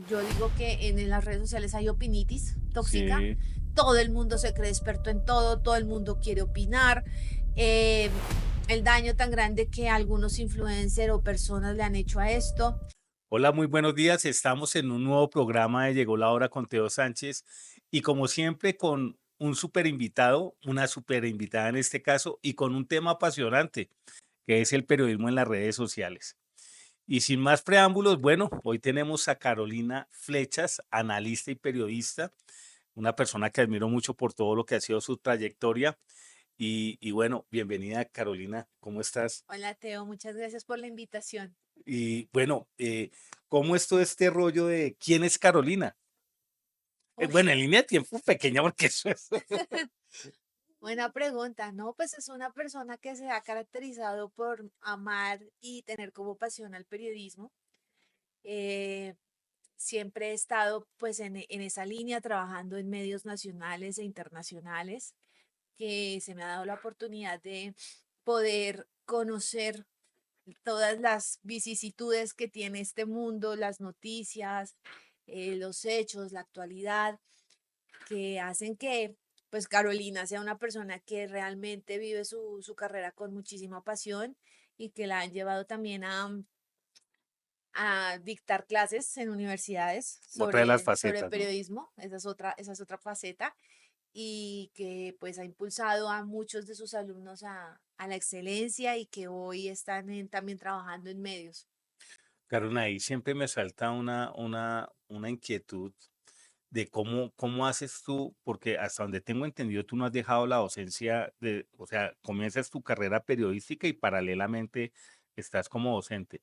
Yo digo que en las redes sociales hay opinitis tóxica, Sí. todo el mundo se cree experto en todo el mundo quiere opinar, eh, el daño tan grande que algunos influencers o personas le han hecho a esto. Hola, muy buenos días. Estamos en un nuevo programa de Llegó la Hora con Teo Sánchez y como siempre con un super invitado, una super invitada en este caso y con un tema apasionante que es el periodismo en las redes sociales. Y sin más preámbulos, bueno, hoy tenemos a Carolina Flechas, analista y periodista, una persona que admiro mucho por todo lo que ha sido su trayectoria. Y bueno, bienvenida Carolina, ¿cómo estás? Hola Teo, muchas gracias por la invitación. Y bueno, ¿cómo es todo este rollo de quién es Carolina? Uy, Bueno, en línea de tiempo pequeña, porque eso es. buena pregunta, ¿no? Pues es una persona que se ha caracterizado por amar y tener como pasión al periodismo. Eh, Siempre he estado pues en esa línea trabajando en medios nacionales e internacionales, que se me ha dado la oportunidad de poder conocer todas las vicisitudes que tiene este mundo, las noticias, los hechos, la actualidad, que hacen que pues Carolina sea una persona que realmente vive su carrera con muchísima pasión y que la han llevado también a dictar clases en universidades Otra de las sobre facetas, ¿no? periodismo, esa es otra faceta, y que pues ha impulsado a muchos de sus alumnos a la excelencia y que hoy están también trabajando en medios. Carolina, ahí siempre me salta una inquietud de cómo haces tú, porque hasta donde tengo entendido, tú no has dejado la docencia o sea, comienzas tu carrera periodística y paralelamente estás como docente.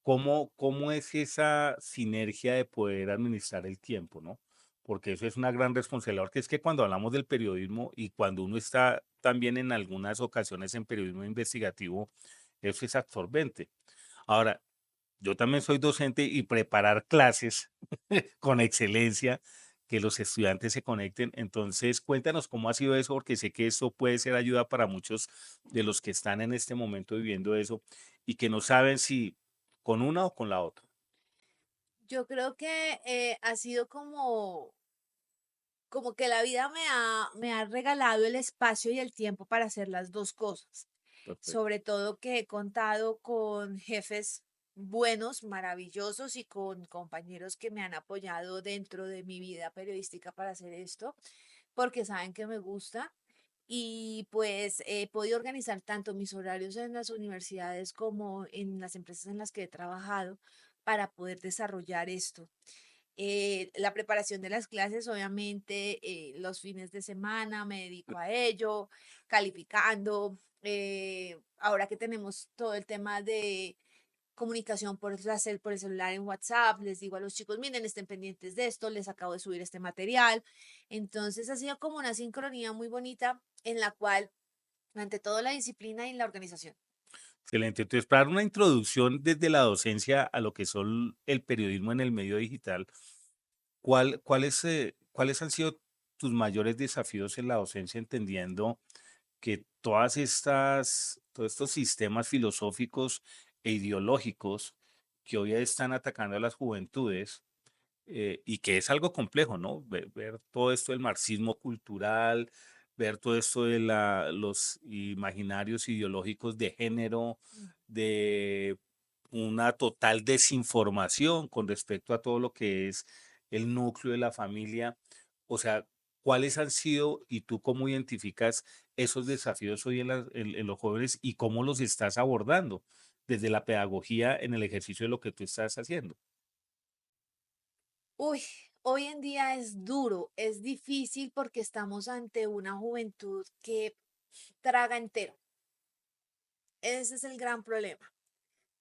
¿Cómo es esa sinergia de poder administrar el tiempo, no? Porque eso es una gran responsabilidad, porque es que cuando hablamos del periodismo y cuando uno está también en algunas ocasiones en periodismo investigativo, eso es absorbente. Ahora, yo también soy docente y preparar clases con excelencia, que los estudiantes se conecten. Entonces, cuéntanos cómo ha sido eso, porque sé que esto puede ser ayuda para muchos de los que están en este momento viviendo eso y que no saben si con una o con la otra. Yo creo que ha sido como que la vida me ha regalado el espacio y el tiempo para hacer las dos cosas. Perfecto. Sobre todo que he contado con jefes buenos, maravillosos y con compañeros que me han apoyado dentro de mi vida periodística para hacer esto, porque saben que me gusta. Y pues he podido organizar tanto mis horarios en las universidades como en las empresas en las que he trabajado para poder desarrollar esto. La preparación de las clases, obviamente, los fines de semana me dedico a ello, calificando. Ahora que tenemos todo el tema de comunicación por el celular en WhatsApp, les digo a los chicos, miren, estén pendientes de esto, les acabo de subir este material. Entonces ha sido como una sincronía muy bonita en la cual, ante todo, la disciplina y la organización. Excelente. Entonces, para dar una introducción desde la docencia a lo que son el periodismo en el medio digital, ¿cuáles han sido tus mayores desafíos en la docencia, entendiendo que todos estos sistemas filosóficos e ideológicos que hoy están atacando a las juventudes, y que es algo complejo, ¿no? Ver todo esto del marxismo cultural, ver todo esto de los imaginarios ideológicos de género, de una total desinformación con respecto a todo lo que es el núcleo de la familia. O sea, ¿cuáles han sido y tú cómo identificas esos desafíos hoy en los jóvenes y cómo los estás abordando desde la pedagogía en el ejercicio de lo que tú estás haciendo? Uy, hoy en día es duro, es difícil porque estamos ante una juventud que traga entero. Ese es el gran problema.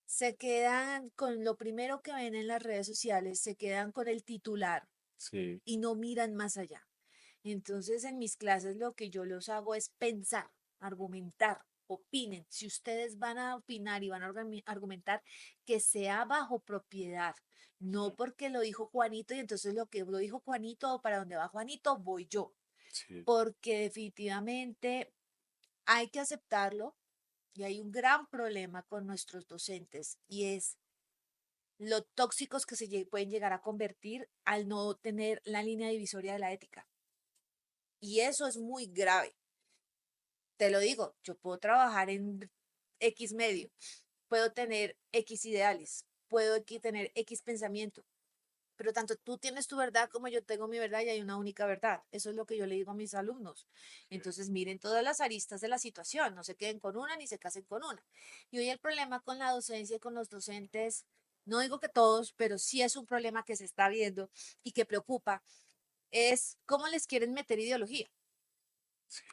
Se quedan con lo primero que ven en las redes sociales, se quedan con el titular Sí. y no miran más allá. Entonces, en mis clases lo que yo los hago es pensar, argumentar, opinen. Si ustedes van a opinar y van a argumentar, que sea bajo propiedad, no porque lo dijo Juanito y entonces lo que lo dijo Juanito o para donde va Juanito voy yo, Sí. porque definitivamente hay que aceptarlo y hay un gran problema con nuestros docentes y es lo tóxicos que pueden llegar a convertir al no tener la línea divisoria de la ética. Y eso es muy grave. Te lo digo, yo puedo trabajar en X medio, puedo tener X ideales, puedo tener X pensamiento, pero tanto tú tienes tu verdad como yo tengo mi verdad y hay una única verdad. Eso es lo que yo le digo a mis alumnos. Entonces miren todas las aristas de la situación, no se queden con una ni se casen con una. Y hoy el problema con la docencia y con los docentes, no digo que todos, pero sí es un problema que se está viendo y que preocupa, es cómo les quieren meter ideología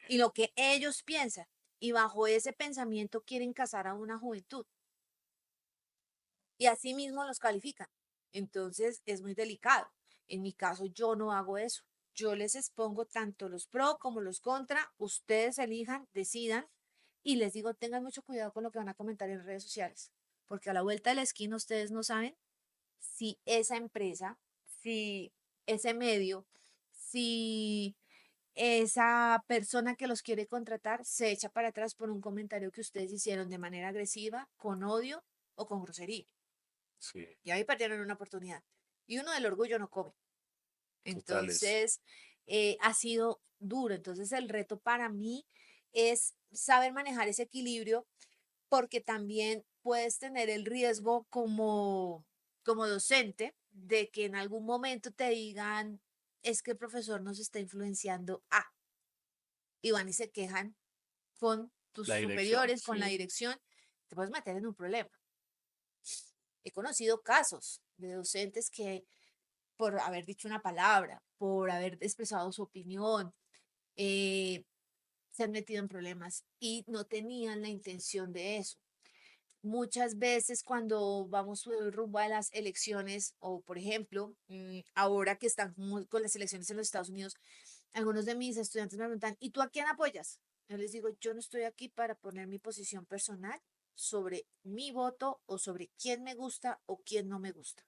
y lo que ellos piensan. Y bajo ese pensamiento quieren casar a una juventud y así mismo los califican. Entonces es muy delicado. En mi caso yo no hago eso. Yo les expongo tanto los pro como los contra. Ustedes elijan, decidan y les digo, tengan mucho cuidado con lo que van a comentar en redes sociales, porque a la vuelta de la esquina ustedes no saben si esa empresa, si ese medio, si esa persona que los quiere contratar se echa para atrás por un comentario que ustedes hicieron de manera agresiva, con odio o con grosería. Sí, Y ahí perdieron una oportunidad. Y uno del orgullo no come. totales. Entonces, ha sido duro. Entonces, el reto para mí es saber manejar ese equilibrio porque también puedes tener el riesgo como docente de que en algún momento te digan, es que el profesor nos está influenciando a, y van y se quejan con tus La dirección, superiores, con la sí. dirección, te puedes meter en un problema. He conocido casos de docentes que por haber dicho una palabra, por haber expresado su opinión, eh, se han metido en problemas y no tenían la intención de eso. Muchas veces cuando vamos rumbo a las elecciones, o por ejemplo, ahora que están con las elecciones en los Estados Unidos, algunos de mis estudiantes me preguntan, ¿y tú a quién apoyas? Yo les digo, yo no estoy aquí para poner mi posición personal sobre mi voto o sobre quién me gusta o quién no me gusta.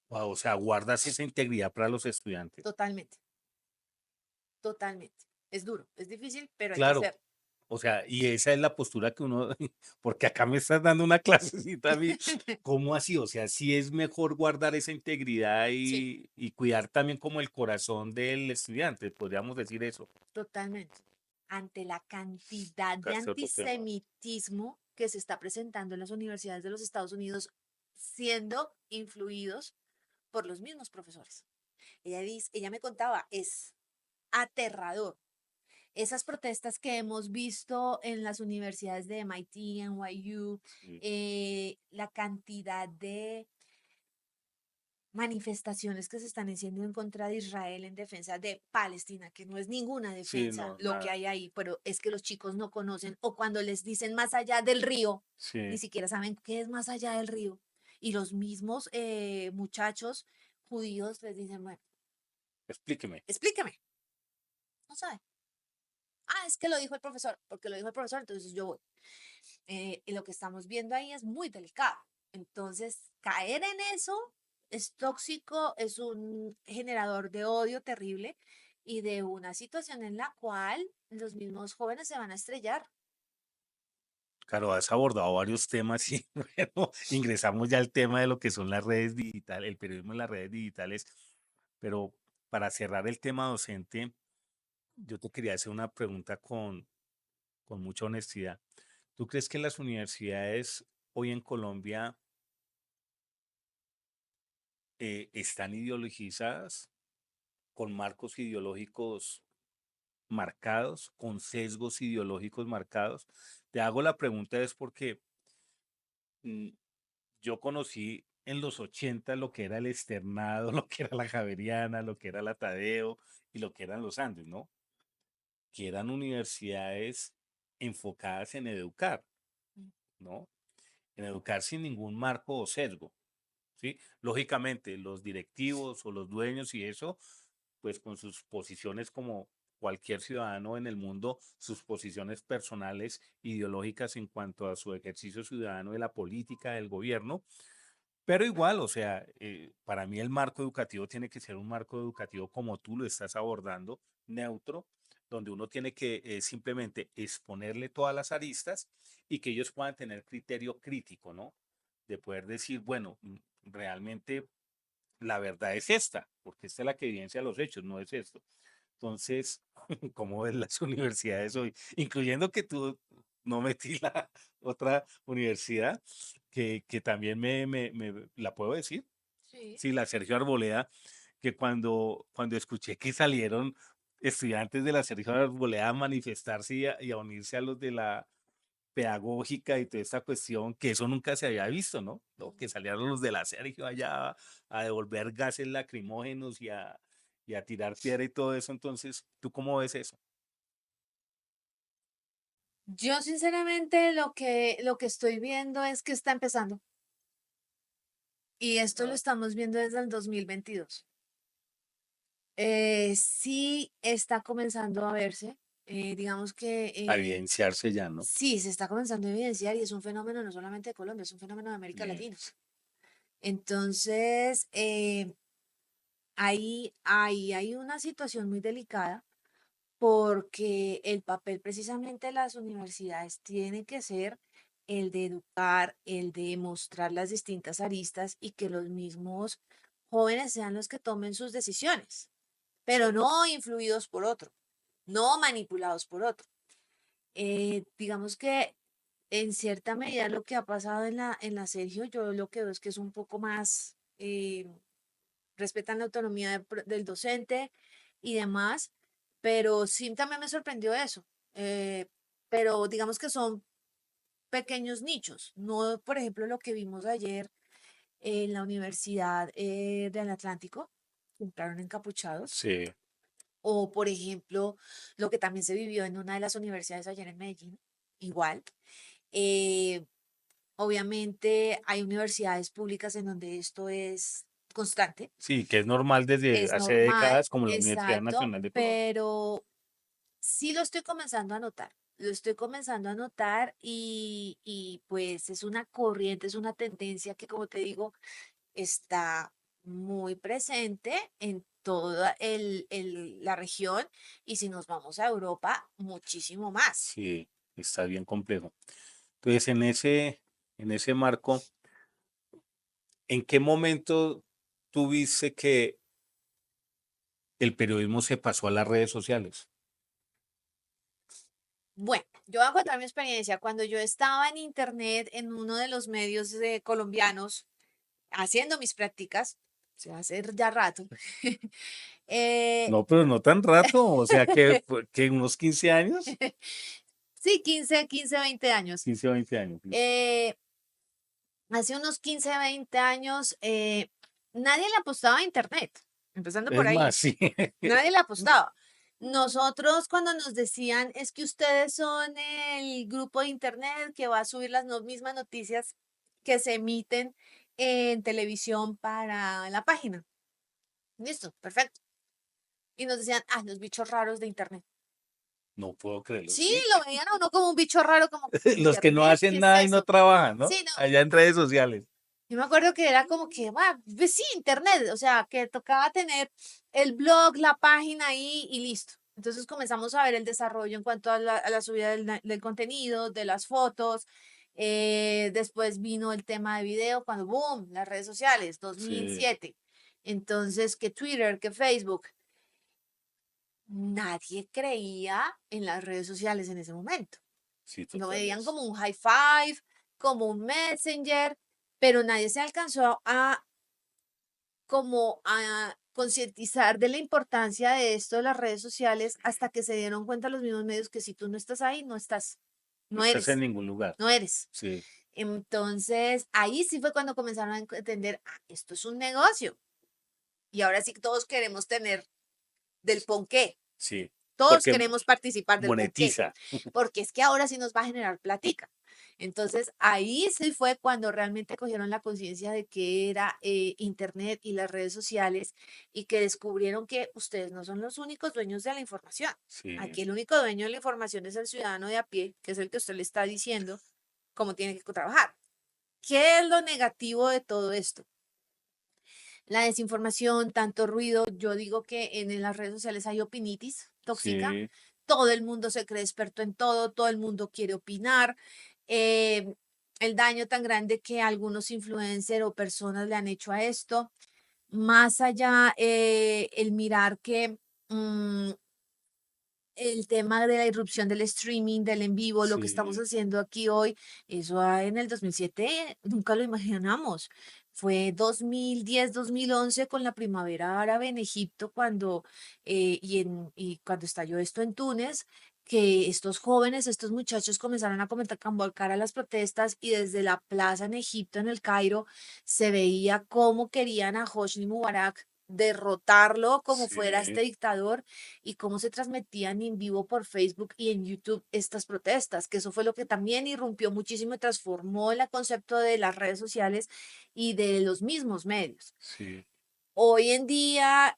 Wow, o sea, guardas esa integridad para los estudiantes. Totalmente, totalmente. Es duro, es difícil, pero hay que Claro, hacerlo. o sea, y esa es la postura que uno, porque acá me estás dando una clasecita a mí, ¿cómo así? O sea, sí es mejor guardar esa integridad Sí, y cuidar también como el corazón del estudiante, podríamos decir eso. totalmente. Ante la cantidad de Tocaste otro tema. antisemitismo que se está presentando en las universidades de los Estados Unidos, siendo influidos por los mismos profesores. Ella me contaba, es aterrador. Esas protestas que hemos visto en las universidades de MIT, NYU, Sí, la cantidad de manifestaciones que se están haciendo en contra de Israel en defensa de Palestina, que no es ninguna sí, defensa no, lo que nada. hay ahí, pero es que los chicos no conocen o cuando les dicen más allá del río, ni Sí, siquiera saben qué es más allá del río. Y los mismos muchachos judíos les dicen, bueno, explíqueme. explíqueme, no saben. Ah, es que lo dijo el profesor, porque lo dijo el profesor, entonces yo voy. Y lo que estamos viendo ahí es muy delicado. Entonces, caer en eso es tóxico, es un generador de odio terrible y de una situación en la cual los mismos jóvenes se van a estrellar. Claro, has abordado varios temas y bueno, ingresamos ya al tema de lo que son las redes digitales, el periodismo en las redes digitales, pero para cerrar el tema docente, yo te quería hacer una pregunta con mucha honestidad. ¿Tú crees que las universidades hoy en Colombia están ideologizadas, con marcos ideológicos marcados, con sesgos ideológicos marcados? Te hago la pregunta es porque mm, yo conocí en los 80 lo que era el externado, lo que era la Javeriana, lo que era la Tadeo y lo que eran los Andes, ¿no? Que eran universidades enfocadas en educar, ¿no? En educar sin ningún marco o sesgo, ¿sí? Lógicamente, los directivos o los dueños y eso, pues con sus posiciones como cualquier ciudadano en el mundo, sus posiciones personales, ideológicas en cuanto a su ejercicio ciudadano de la política, del gobierno, pero igual, o sea, para mí el marco educativo tiene que ser un marco educativo como tú lo estás abordando, neutro, donde uno tiene que simplemente exponerle todas las aristas y que ellos puedan tener criterio crítico, ¿no? De poder decir, bueno, realmente la verdad es esta, porque esta es la que evidencia los hechos, no es esto. Entonces, ¿cómo ves las universidades hoy? Incluyendo que tú no metí la otra universidad, que también la puedo decir, Sí. sí, la Sergio Arboleda, que cuando escuché que salieron estudiantes de la Sergio Arboleda a manifestarse y a unirse a los de la pedagógica y toda esta cuestión, que eso nunca se había visto, ¿no? Que salieron los de la Sergio allá a devolver gases lacrimógenos y a tirar piedra y todo eso. Entonces, ¿tú cómo ves eso? Yo sinceramente lo que estoy viendo es que está empezando y esto lo Ah, estamos viendo desde el 2022. Sí está comenzando a verse, digamos que a evidenciarse ya, ¿no? sí, se está comenzando a evidenciar y es un fenómeno no solamente de Colombia, es un fenómeno de América Bien. Latina. Entonces, ahí hay una situación muy delicada porque el papel precisamente de las universidades tiene que ser el de educar, el de mostrar las distintas aristas y que los mismos jóvenes sean los que tomen sus decisiones, pero no influidos por otro, no manipulados por otro. Digamos que en cierta medida lo que ha pasado en la Sergio, yo lo que veo es que es un poco más, respetan la autonomía del docente y demás, pero sí también me sorprendió eso. eh, pero digamos que son pequeños nichos, no por ejemplo lo que vimos ayer en la Universidad del Atlántico, que entraron encapuchados, Sí, o por ejemplo lo que también se vivió en una de las universidades ayer en Medellín, igual. Eh, Obviamente hay universidades públicas en donde esto es constante. sí, que es normal desde Es hace normal, décadas, como la Universidad exacto, Nacional de Colombia. pero sí lo estoy comenzando a notar. Lo estoy comenzando a notar y pues es una corriente, es una tendencia que, como te digo, está muy presente en toda la región y si nos vamos a Europa, muchísimo más. Sí, está bien complejo. Entonces, en ese marco, ¿en qué momento tuviste que el periodismo se pasó a las redes sociales? Bueno, yo voy a contar mi experiencia. Cuando yo estaba en internet, en uno de los medios colombianos, haciendo mis prácticas, o sea, hace ya rato, eh, No, pero no tan rato, o sea que unos 15 años, sí, 20 años. 15 o 20 años, listo. eh, Hace unos 15, 20 años, nadie le apostaba a internet, empezando por Es ahí. más, sí. Nadie le apostaba. Nosotros cuando nos decían es que ustedes son el grupo de internet que va a subir las mismas noticias que se emiten en televisión para la página. Listo, perfecto. Y nos decían, ah, los bichos raros de internet. No puedo creerlo, Sí, sí. lo veían a uno como un bicho raro, como Los que no internet, ¿qué hacen es nada y no eso? trabajan, ¿no? Sí, no. Allá en redes sociales. Yo me acuerdo que era como que, pues sí, internet, o sea, que tocaba tener el blog, la página ahí y listo. Entonces comenzamos a ver el desarrollo en cuanto a la subida del contenido, de las fotos. Después vino el tema de video, cuando, boom, las redes sociales, Sí, 2007. Entonces, que Twitter, que Facebook, nadie creía en las redes sociales en ese momento. sí, Lo total veían es. como un high five, como un messenger, pero nadie se alcanzó a como a concientizar de la importancia de esto de las redes sociales hasta que se dieron cuenta los mismos medios que si tú no estás ahí, no estás, No no estás en eres, ningún lugar. no eres. Sí, Entonces, ahí sí fue cuando comenzaron a entender, ah, esto es un negocio. Y ahora sí todos queremos tener del ponqué, sí. todos Porque queremos participar del ponqué, monetiza. porque es que ahora sí nos va a generar platica. Entonces, ahí sí fue cuando realmente cogieron la conciencia de que era Internet y las redes sociales y que descubrieron que ustedes no son los únicos dueños de la información. Sí, Aquí el único dueño de la información es el ciudadano de a pie, que es el que usted le está diciendo cómo tiene que trabajar. ¿Qué es lo negativo de todo esto? La desinformación, tanto ruido. Yo digo que en las redes sociales hay opinitis tóxica. sí, Todo el mundo se cree experto en todo, todo el mundo quiere opinar. el daño tan grande que algunos influencers o personas le han hecho a esto. Más allá, el mirar que el tema de la irrupción del streaming, del en vivo, lo que estamos Sí, haciendo aquí hoy, eso en el 2007 nunca lo imaginamos. Fue 2010, 2011 con la primavera árabe en Egipto cuando, y cuando estalló esto en Túnez, que estos jóvenes, estos muchachos comenzaron a convocar a las protestas y desde la plaza en Egipto, en el Cairo, se veía cómo querían a Hosni Mubarak derrotarlo como fuera este sí. dictador y cómo se transmitían en vivo por Facebook y en YouTube estas protestas, que eso fue lo que también irrumpió muchísimo y transformó el concepto de las redes sociales y de los mismos medios. Sí. Hoy en día,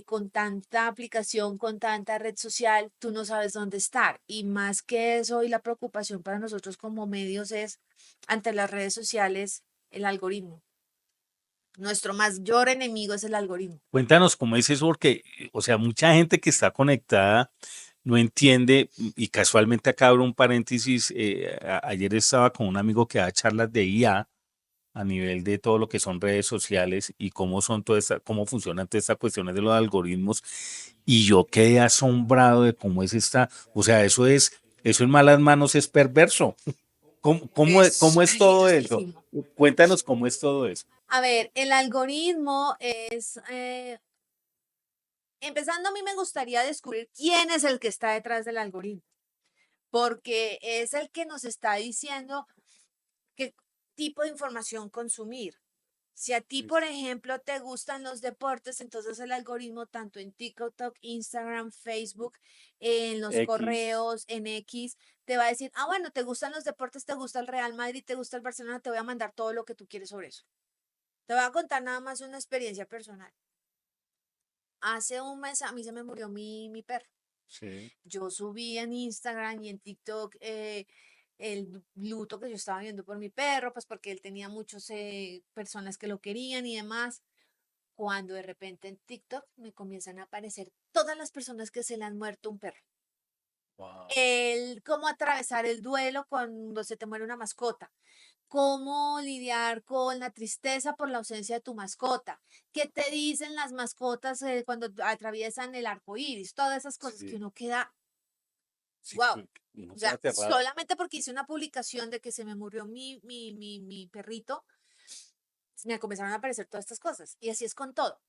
con tanta aplicación, con tanta red social, tú no sabes dónde estar. Y más que eso, y la preocupación para nosotros como medios es, ante las redes sociales, el algoritmo. Nuestro mayor enemigo es el algoritmo. Cuéntanos cómo es eso, porque, o sea, mucha gente que está conectada no entiende, y casualmente acá abro un paréntesis, ayer estaba con un amigo que da charlas de IA a nivel de todo lo que son redes sociales y cómo son cómo funcionan todas estas cuestiones de los algoritmos, y yo quedé asombrado de cómo es o sea, eso en malas manos es perverso. Es Cómo es todo eso? peligrosísimo. Cuéntanos cómo es todo eso. A ver, el algoritmo es, empezando, a mí me gustaría descubrir quién es el que está detrás del algoritmo, porque es el que nos está diciendo qué tipo de información consumir. Si a ti, por ejemplo, te gustan los deportes, entonces el algoritmo, tanto en TikTok, Instagram, Facebook, en los X. correos, en X, te va a decir, ah, bueno, te gustan los deportes, te gusta el Real Madrid, te gusta el Barcelona, te voy a mandar todo lo que tú quieres sobre eso. Te voy a contar nada más una experiencia personal. Hace un mes a mí se me murió mi perro. Sí. Yo subí en Instagram y en TikTok el luto que yo estaba viendo por mi perro, pues porque él tenía muchas personas que lo querían y demás. Cuando de repente en TikTok me comienzan a aparecer todas las personas que se le han muerto un perro. Wow. El cómo atravesar el duelo cuando se te muere una mascota, cómo lidiar con la tristeza por la ausencia de tu mascota, qué te dicen las mascotas cuando atraviesan el arco iris, todas esas cosas que Sí, uno queda, sí, wow. uno O queda sea, aterrado. solamente porque hice una publicación de que se me murió mi perrito, me comenzaron a aparecer todas estas cosas. Y así es con todo.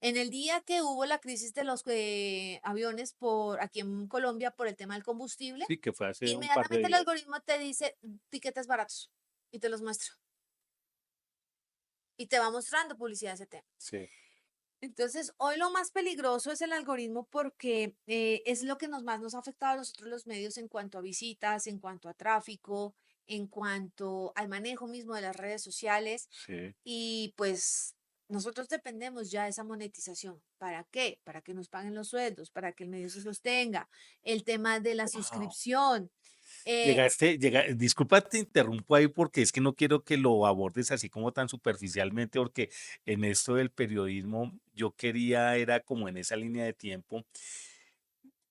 En el día que hubo la crisis de los aviones por aquí en Colombia por el tema del combustible, Sí, que fue hace un par de inmediatamente el días. algoritmo te dice tiquetes baratos y te los muestra y te va mostrando publicidad de ese tema. Sí. Entonces, hoy lo más peligroso es el algoritmo porque es lo que más nos ha afectado a nosotros los medios en cuanto a visitas, en cuanto a tráfico, en cuanto al manejo mismo de las redes sociales. Sí. Y pues nosotros dependemos ya de esa monetización. ¿Para qué? Para que nos paguen los sueldos, para que el medio se sostenga. El tema de la Wow. suscripción. eh, Disculpa, te interrumpo ahí porque es que no quiero que lo abordes así como tan superficialmente, porque en esto del periodismo yo quería, era como en esa línea de tiempo,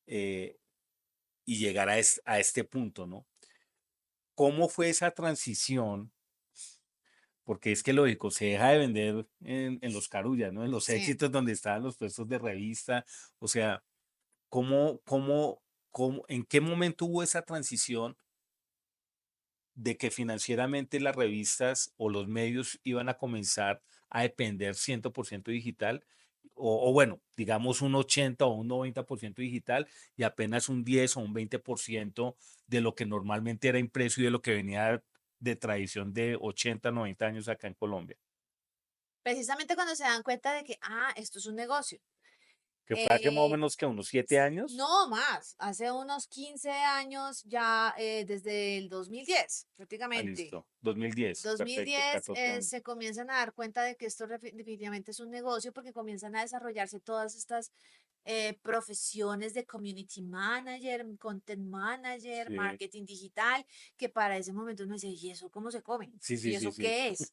eh, y llegar a este punto, ¿no? ¿Cómo fue esa transición? Porque es que lógico, se deja de vender en los carullas, ¿no? En los sí. éxitos donde estaban los puestos de revista. O sea, en qué momento hubo esa transición de que financieramente las revistas o los medios iban a comenzar a depender 100% digital? O bueno, digamos un 80 o un 90% digital y apenas un 10 o un 20% de lo que normalmente era impreso y de lo que venía de tradición de 80 90 años acá en Colombia. Precisamente cuando se dan cuenta de que, ah, esto es un negocio. Que fue hace más o Eh, menos que unos 7 años. no más, hace unos 15 años ya, desde el 2010 Ah, prácticamente. listo. 2010. Perfecto. 2010 14 años. se comienzan a dar cuenta de que esto definitivamente es un negocio porque comienzan a desarrollarse todas estas profesiones de community manager, content manager, Sí. marketing digital, que para ese momento uno dice, ¿y eso cómo se come? Sí, sí, ¿Y sí, eso sí. qué es?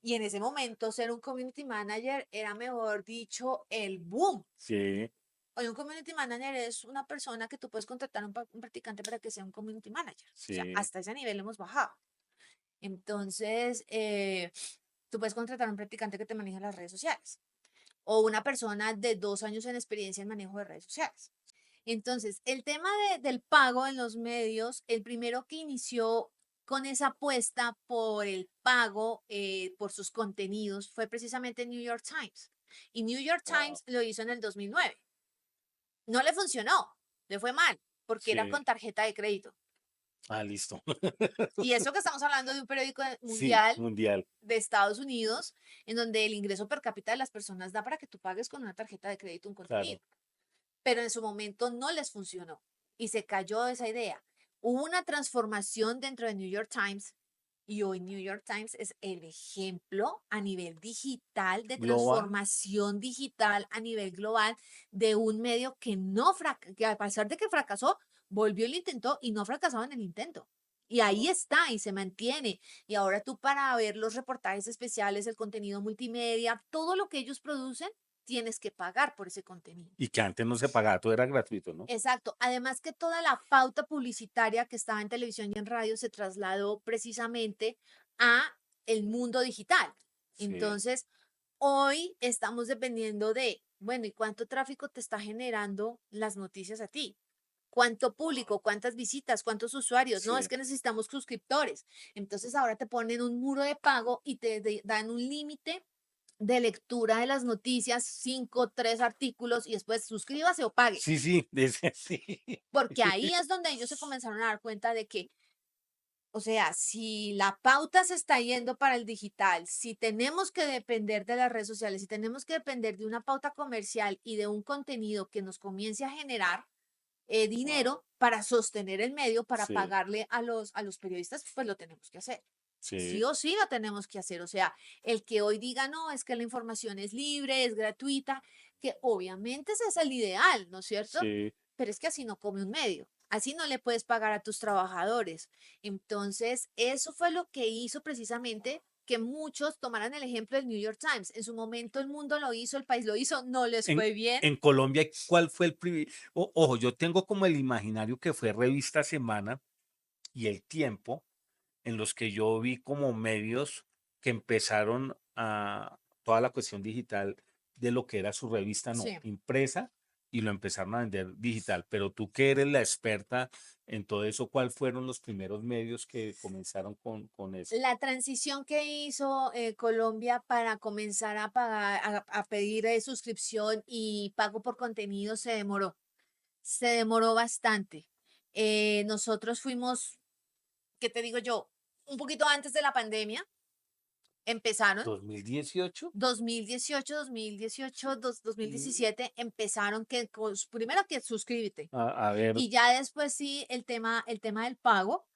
Y en ese momento ser un community manager era, mejor dicho, el boom. Sí. Hoy un community manager es una persona que tú puedes contratar a un practicante para que sea un community manager. O sea, Sí, hasta ese nivel hemos bajado. Entonces, tú puedes contratar a un practicante que te maneje las redes sociales o una persona de 2 años en experiencia en manejo de redes sociales. Entonces, el tema del pago en los medios, el primero que inició con esa apuesta por el pago por sus contenidos fue precisamente New York Times. Y New York wow, Times lo hizo en el 2009. No le funcionó, le fue mal, porque era sí, con tarjeta de crédito. listo. Y eso que estamos hablando de un periódico Sí, mundial mundial, de Estados Unidos, en donde el ingreso per cápita de las personas da para que tú pagues con una tarjeta de crédito un claro. contenido. Pero en su momento no les funcionó y se cayó esa idea. Hubo una transformación dentro de New York Times y hoy New York Times es el ejemplo a nivel digital de Global, transformación digital a nivel global de un medio que no que a pesar de que fracasó, volvió y lo intentó y no fracasaba en el intento. Y ahí wow. está y se mantiene. Y ahora tú para ver los reportajes especiales, el contenido multimedia, todo lo que ellos producen, tienes que pagar por ese contenido. Y que antes no se pagaba, todo era gratuito, ¿no? Exacto. Además que toda la pauta publicitaria que estaba en televisión y en radio se trasladó precisamente a el mundo digital. Sí, Entonces, hoy estamos dependiendo de, bueno, ¿y cuánto tráfico te está generando las noticias a ti? ¿Cuánto público? ¿Cuántas visitas? ¿Cuántos usuarios? No, es sí. que necesitamos suscriptores. Entonces ahora te ponen un muro de pago y te dan un límite de lectura de las noticias, 5, 3 artículos y después suscríbase o pague. Sí, sí, sí. Porque ahí es donde ellos se comenzaron a dar cuenta de que, o sea, si la pauta se está yendo para el digital, si tenemos que depender de las redes sociales, si tenemos que depender de una pauta comercial y de un contenido que nos comience a generar Wow, dinero para sostener el medio, para sí, pagarle a los periodistas, pues lo tenemos que hacer. Sí sí, o sí lo tenemos que hacer. O sea, el que hoy diga, no, es que la información es libre, es gratuita, que obviamente ese es el ideal, ¿no es cierto? sí. Pero es que así no come un medio. Así no le puedes pagar a tus trabajadores. Entonces, eso fue lo que hizo precisamente que muchos tomaran el ejemplo del New York Times. En su momento el mundo lo hizo, el país lo hizo, no les En, fue bien. en Colombia, ¿cuál fue el primer? Ojo, yo tengo como el imaginario que fue Revista Semana y El Tiempo, en los que yo vi como medios que empezaron a toda la cuestión digital de lo que era su revista, no, Sí. impresa, y lo empezaron a vender digital. Pero tú que eres la experta en todo eso, ¿cuál fueron los primeros medios que comenzaron con eso? La transición que hizo Colombia para comenzar a pagar, a pedir suscripción y pago por contenido se demoró bastante. Nosotros fuimos, ¿qué te digo yo? Un poquito antes de la pandemia, empezaron, 2018. 2018, 2018, Mm, 2017, empezaron que, primero que suscríbete. A ver, Y ya después sí, el tema del pago.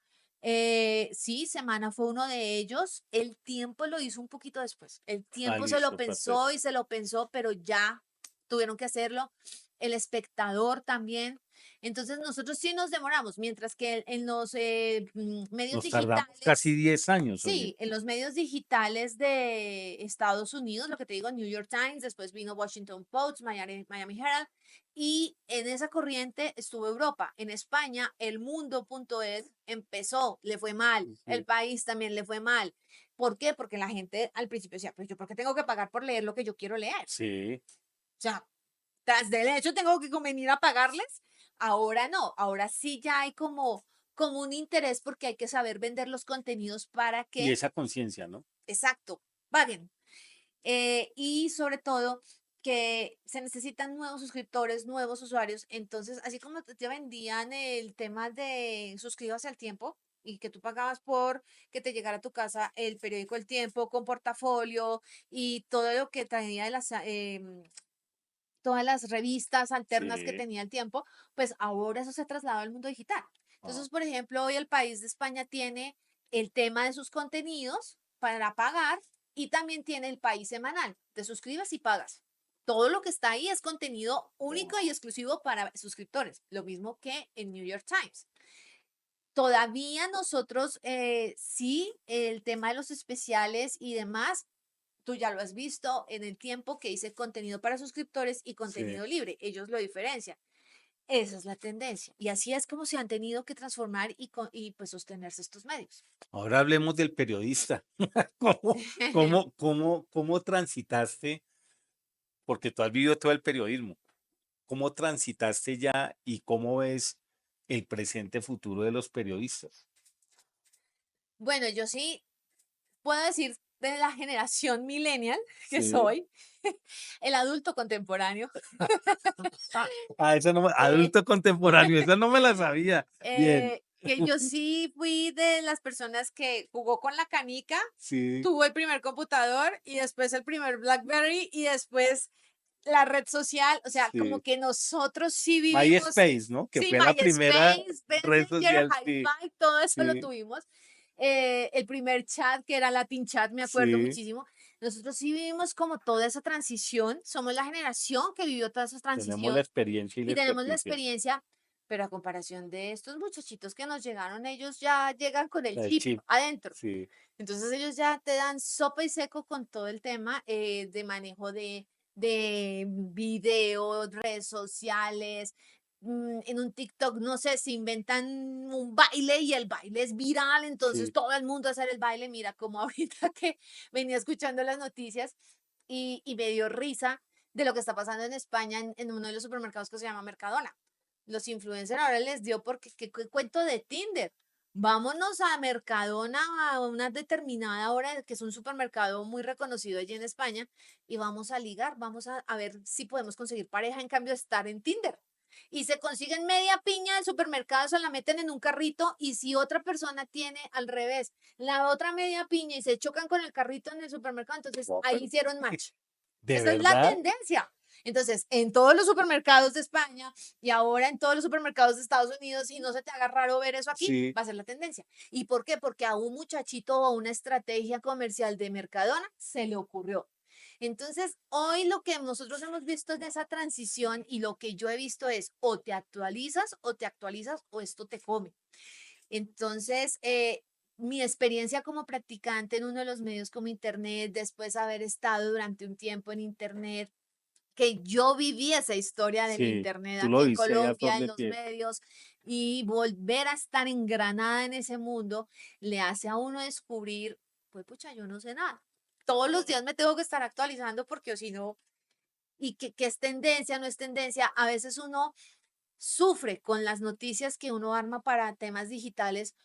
Sí, Semana fue uno de ellos. El Tiempo lo hizo un poquito después. El Tiempo se lo listo, pensó perfecto. y se lo pensó, pero ya tuvieron que hacerlo. El Espectador también. Entonces nosotros sí nos demoramos, mientras que en los medios Nos tardamos casi digitales. 10 años, oye. Sí, en los medios digitales de Estados Unidos, lo que te digo, New York Times, después vino Washington Post, Miami Herald, y en esa corriente estuvo Europa. En España, el mundo.es empezó, le fue mal, el Sí, país también le fue mal. ¿Por qué? Porque la gente al principio decía, pues yo, ¿por qué tengo que pagar por leer lo que yo quiero leer? sí, O sea, tras del hecho tengo que convenir a pagarles. Ahora no, ahora sí ya hay como un interés porque hay que saber vender los contenidos para y que, esa conciencia, ¿no? exacto, paguen. Y sobre todo que se necesitan nuevos suscriptores, nuevos usuarios. Entonces, así como te vendían el tema de suscríbase al tiempo y que tú pagabas por que te llegara a tu casa el periódico El Tiempo con portafolio y todo lo que traía de todas las revistas alternas que Sí, tenía El Tiempo, pues ahora eso se ha trasladado al mundo digital. ah, Entonces, por ejemplo, hoy el país de España tiene el tema de sus contenidos para pagar y también tiene el país semanal. Te suscribes y pagas. Todo lo que está ahí es contenido wow, único y exclusivo para suscriptores, lo mismo que en New York Times. Todavía nosotros, sí, el tema de los especiales y demás, Tú ya lo has visto en el tiempo que hice contenido para suscriptores y Sí. contenido libre. Ellos lo diferencian. Esa es la tendencia. Y así es como se han tenido que transformar y pues sostenerse estos medios. Ahora hablemos del periodista. ¿Cómo transitaste? Porque tú has vivido todo el periodismo. ¿Cómo transitaste ya y cómo ves el presente futuro de los periodistas? Bueno, yo sí puedo decir de la generación millennial que Sí. soy, el adulto contemporáneo. Esa no eh, adulto contemporáneo, esa no me la sabía. Bien. que yo sí fui de las personas que jugó con la canica, Sí, tuvo el primer computador y después el primer BlackBerry y después la red social, o sea, como sí. que nosotros sí vivimos, MySpace, ¿no? Que sí, fue la primera MySpace, red Messenger, social. Sí, Hi-Fi, todo eso lo sí, tuvimos. El primer chat, que era Latin Chat, me acuerdo sí. muchísimo. Nosotros sí vivimos como toda esa transición, somos la generación que vivió toda esa Tenemos la transición experiencia y la y tenemos la experticia. experiencia, pero a comparación de estos muchachitos que nos llegaron, ellos ya llegan con el La del chip chip. adentro. Sí. Entonces ellos ya te dan sopa y seco con todo el tema de manejo de video, redes sociales. En un TikTok, no sé, se inventan un baile y el baile es viral, entonces Sí, todo el mundo a hacer el baile. Mira, como ahorita que venía escuchando las noticias y me dio risa de lo que está pasando en España en uno de los supermercados que se llama Mercadona. Los influencers ahora les dio porque qué cuento de Tinder. Vámonos a Mercadona a una determinada hora, que es un supermercado muy reconocido allí en España, y vamos a ligar, vamos a ver si podemos conseguir pareja en cambio de estar en Tinder. Y se consiguen media piña del supermercado, se la meten en un carrito y si otra persona tiene al revés la otra media piña y se chocan con el carrito en el supermercado, entonces guau, ahí hicieron match. ¿de Esa es la verdad? tendencia. Entonces, en todos los supermercados de España y ahora en todos los supermercados de Estados Unidos, y no se te haga raro ver eso aquí, Sí, va a ser la tendencia. ¿Y por qué? Porque a un muchachito o a una estrategia comercial de Mercadona se le ocurrió. Entonces, hoy lo que nosotros hemos visto es de esa transición y lo que yo he visto es o te actualizas o esto te come. Entonces, mi experiencia como practicante en uno de los medios como Internet, después haber estado durante un tiempo en Internet, que yo viví esa historia del sí. Internet Tú aquí lo en viste ahí a Colombia, flor en de los piel. medios, y volver a estar engranada en ese mundo, le hace a uno descubrir, pues pucha, yo no sé nada. Todos los días me tengo que estar actualizando porque o si no, y que es tendencia, no es tendencia, a veces uno sufre con las noticias que uno arma para temas digitales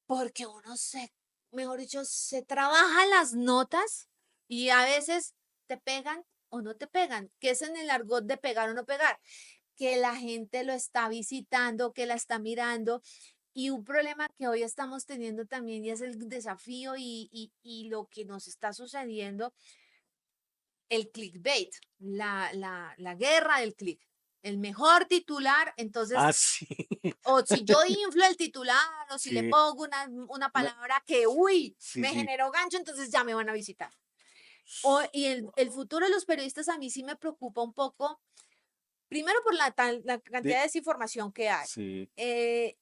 porque uno se, mejor dicho, se trabaja las notas y a veces te pegan o no te pegan, que es en el argot de pegar o no pegar, que la gente lo está visitando, que la está mirando. Y un problema que hoy estamos teniendo también y es el desafío y lo que nos está sucediendo, el clickbait, la guerra del click. El mejor titular, entonces Ah, sí. o si yo inflo el titular, o si le Sí, pongo una una palabra que, uy, sí, me sí. generó gancho, entonces ya me van a visitar. Y el futuro de los periodistas a mí sí me preocupa un poco, primero por la De cantidad de desinformación que hay, sí,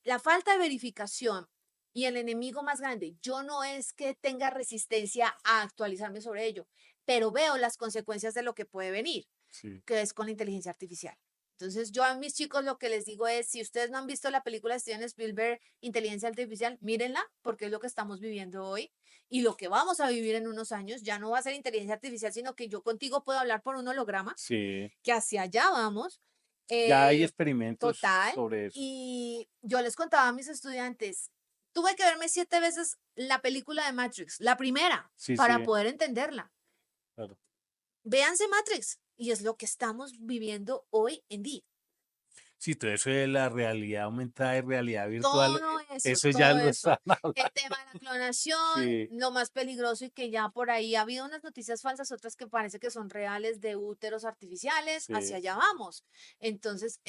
la falta de verificación y el enemigo más grande. Yo no es que tenga resistencia a actualizarme sobre ello, pero veo las consecuencias de lo que puede venir sí. que es con la inteligencia artificial. Entonces, yo a mis chicos lo que les digo es, si ustedes no han visto la película de Steven Spielberg, Inteligencia Artificial, mírenla, porque es lo que estamos viviendo hoy y lo que vamos a vivir en unos años. Ya no va a ser inteligencia artificial, sino que yo contigo puedo hablar por un holograma, Sí. que hacia allá vamos. Ya hay eh, experimentos Total. sobre eso. Y yo les contaba a mis estudiantes, tuve que verme 7 veces la película de Matrix, la primera, Sí, para sí, poder entenderla. claro. Véanse Matrix y es lo que estamos viviendo hoy en día. Sí, todo eso de la realidad aumentada y realidad virtual, Todo eso, eso ya todo lo eso. están El hablando. tema de la clonación, Sí, lo más peligroso y que ya por ahí ha habido unas noticias falsas, otras que parece que son reales de úteros artificiales, hacia sí. allá vamos. Entonces,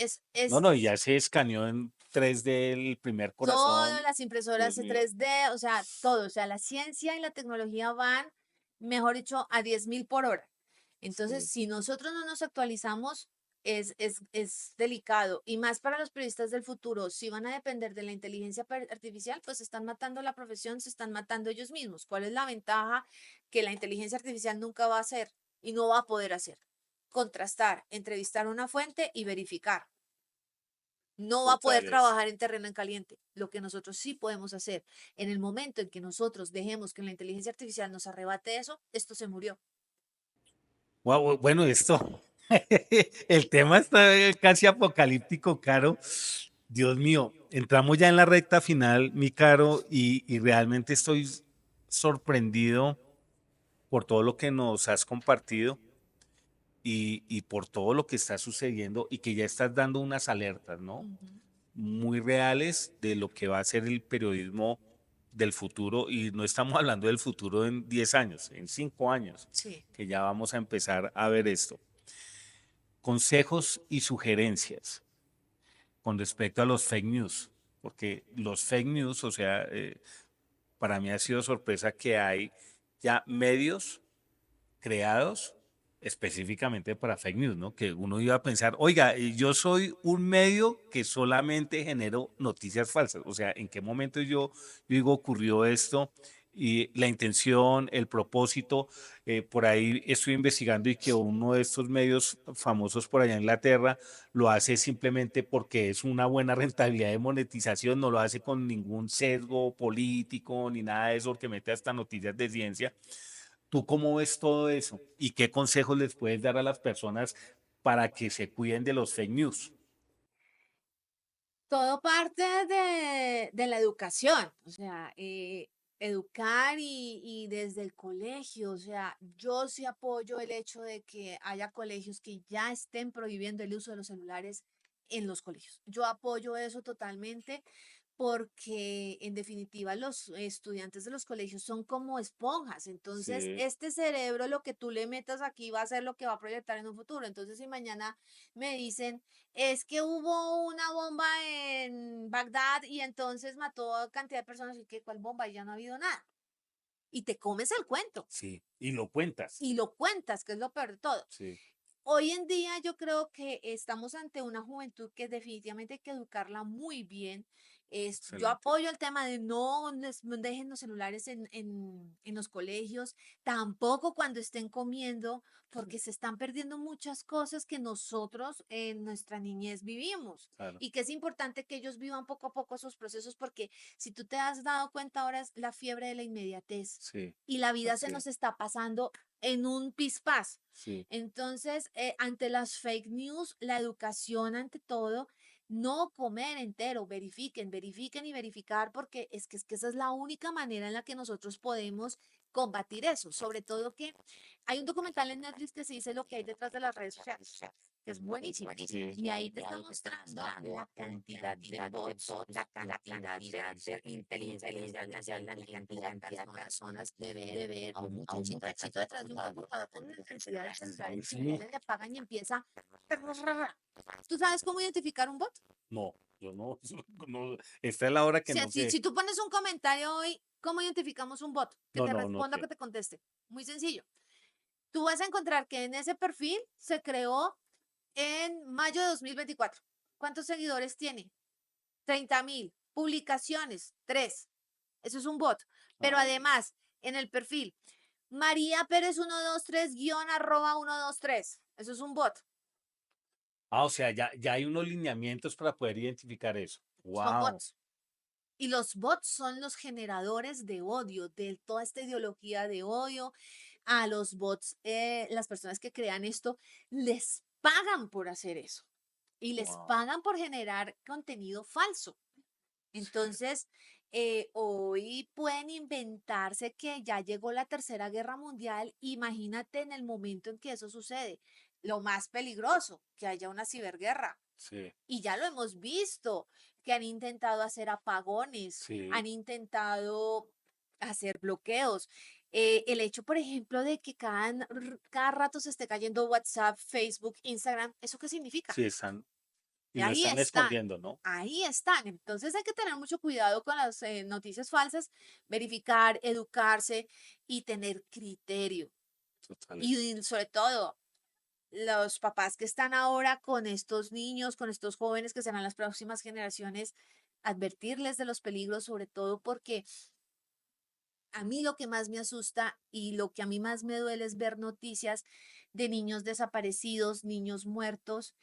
No, no, y es ya se escaneó en 3D el primer todas corazón. las Dios impresoras mío. 3D, o sea, todo, o sea, la ciencia y la tecnología van, mejor dicho, a 10.000 por hora. Entonces, Sí. si nosotros no nos actualizamos, es delicado. Y más para los periodistas del futuro, si van a depender de la inteligencia artificial, pues están matando la profesión, se están matando ellos mismos. ¿Cuál es la ventaja que la inteligencia artificial nunca va a hacer y no va a poder hacer? Contrastar, entrevistar a una fuente y verificar. No va a poder Totales. trabajar en terreno en caliente. Lo que nosotros sí podemos hacer, en el momento en que nosotros dejemos que la inteligencia artificial nos arrebate eso, esto se murió. Wow, bueno, esto, el tema está casi apocalíptico, Caro. Dios mío, entramos ya en la recta final, mi Caro, y realmente estoy sorprendido por todo lo que nos has compartido y por todo lo que está sucediendo y que ya estás dando unas alertas, ¿no? Ujú. Muy reales de lo que va a ser el periodismo del futuro y no estamos hablando del futuro en 10 años, en 5 años, Sí. que ya vamos a empezar a ver esto. Consejos y sugerencias con respecto a los fake news, porque los fake news, o sea, para mí ha sido sorpresa que hay ya medios creados específicamente para fake news, ¿no? Que uno iba a pensar, oiga, yo soy un medio que solamente genero noticias falsas. O sea, ¿en qué momento yo digo ocurrió esto? Y la intención, el propósito, por ahí estoy investigando y que uno de estos medios famosos por allá en Inglaterra lo hace simplemente porque es una buena rentabilidad de monetización, no lo hace con ningún sesgo político ni nada de eso, que mete hasta noticias de ciencia. ¿Tú cómo ves todo eso? ¿Y qué consejos les puedes dar a las personas para que se cuiden de los fake news? Todo parte de la educación, o sea, educar y desde el colegio, o sea, yo sí apoyo el hecho de que haya colegios que ya estén prohibiendo el uso de los celulares en los colegios. Yo apoyo eso totalmente porque en definitiva los estudiantes de los colegios son como esponjas. Entonces, Sí, este cerebro, lo que tú le metas aquí va a ser lo que va a proyectar en un futuro. Entonces, si mañana me dicen, es que hubo una bomba en Bagdad y entonces mató a cantidad de personas, y que cuál bomba, y ya no ha habido nada. Y te comes el cuento sí. Y lo cuentas. y lo cuentas, que es lo peor de todo. Sí, Hoy en día yo creo que estamos ante una juventud que definitivamente hay que educarla muy bien. Yo excelente. apoyo el tema de no dejen los celulares en los colegios, tampoco cuando estén comiendo, porque se están perdiendo muchas cosas que nosotros en nuestra niñez vivimos Claro. y que es importante que ellos vivan poco a poco esos procesos, porque si tú te has dado cuenta ahora es la fiebre de la inmediatez Sí, y la vida se así nos es. está pasando en un pispás. Sí, Entonces, ante las fake news, la educación ante todo, no comer entero, verifiquen, verifiquen y verificar, porque es que esa es la única manera en la que nosotros podemos combatir eso. Sobre todo que hay un documental en Netflix que se dice lo que hay detrás de las redes sociales, que es buenísimo. sí. Y ahí te está mostrando la cantidad de bots, la cantidad de inteligencia artificial, la cantidad de personas de ver a un muchachito detrás de un computador con una cantidad de celulares y Sí. le pagan y empieza. ¿Tú sabes cómo identificar un bot? No, yo no, no, esta es la hora que Si, no si sé. tú pones un comentario hoy, ¿cómo identificamos un bot? Que No, te no, no responda o que sé. te conteste. Muy sencillo. Tú vas a encontrar que en ese perfil se creó en mayo de 2024. ¿Cuántos seguidores tiene? 30.000. Publicaciones, 3. Eso es un bot. Pero Ay, además, en el perfil, María Pérez 123 guión arroba 123. Eso es un bot. o sea, ya hay unos lineamientos para poder identificar eso. Son Wow. bots. Y los bots son los generadores de odio, de toda esta ideología de odio. A los bots, las personas que crean esto, les pagan por hacer eso. Y les Wow. pagan por generar contenido falso. Sí, Entonces, hoy pueden inventarse que ya llegó la Tercera Guerra Mundial. Imagínate en el momento en que eso sucede. Lo más peligroso, que haya una ciberguerra. sí, Y ya lo hemos visto, que han intentado hacer apagones, sí. han intentado hacer bloqueos. El hecho, por ejemplo, de que cada rato se esté cayendo WhatsApp, Facebook, Instagram, ¿eso qué significa? Sí, están, y lo Ahí están están, escondiendo, ¿no? ahí están. Entonces hay que tener mucho cuidado con las noticias falsas, verificar, educarse y tener criterio. Totales. Y sobre todo, los papás que están ahora con estos niños, con estos jóvenes que serán las próximas generaciones, advertirles de los peligros, sobre todo porque a mí lo que más me asusta y lo que a mí más me duele es ver noticias de niños desaparecidos, niños muertos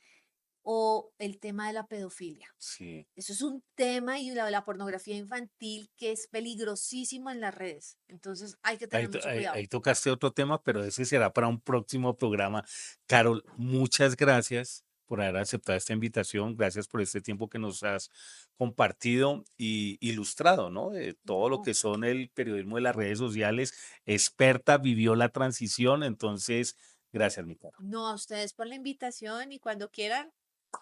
o el tema de la pedofilia. Sí. Eso es un tema y la pornografía infantil que es peligrosísimo en las redes. Entonces hay que tener mucho cuidado. Ahí tocaste otro tema, pero ese será para un próximo programa. Carol, muchas gracias por haber aceptado esta invitación. Gracias por este tiempo que nos has compartido y ilustrado, ¿no? De todo lo No, que son el periodismo de las redes sociales. Experta, vivió la transición. Entonces, gracias, mi Caro. no a ustedes por la invitación y cuando quieran,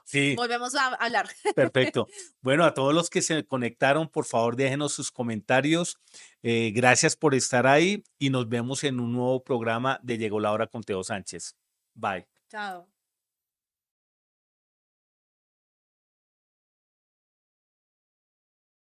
Sí, volvemos a hablar. perfecto. Bueno, a todos los que se conectaron, por favor, déjenos sus comentarios. Gracias por estar ahí y nos vemos en un nuevo programa de Llegó la Hora con Teo Sánchez. Bye. Chao.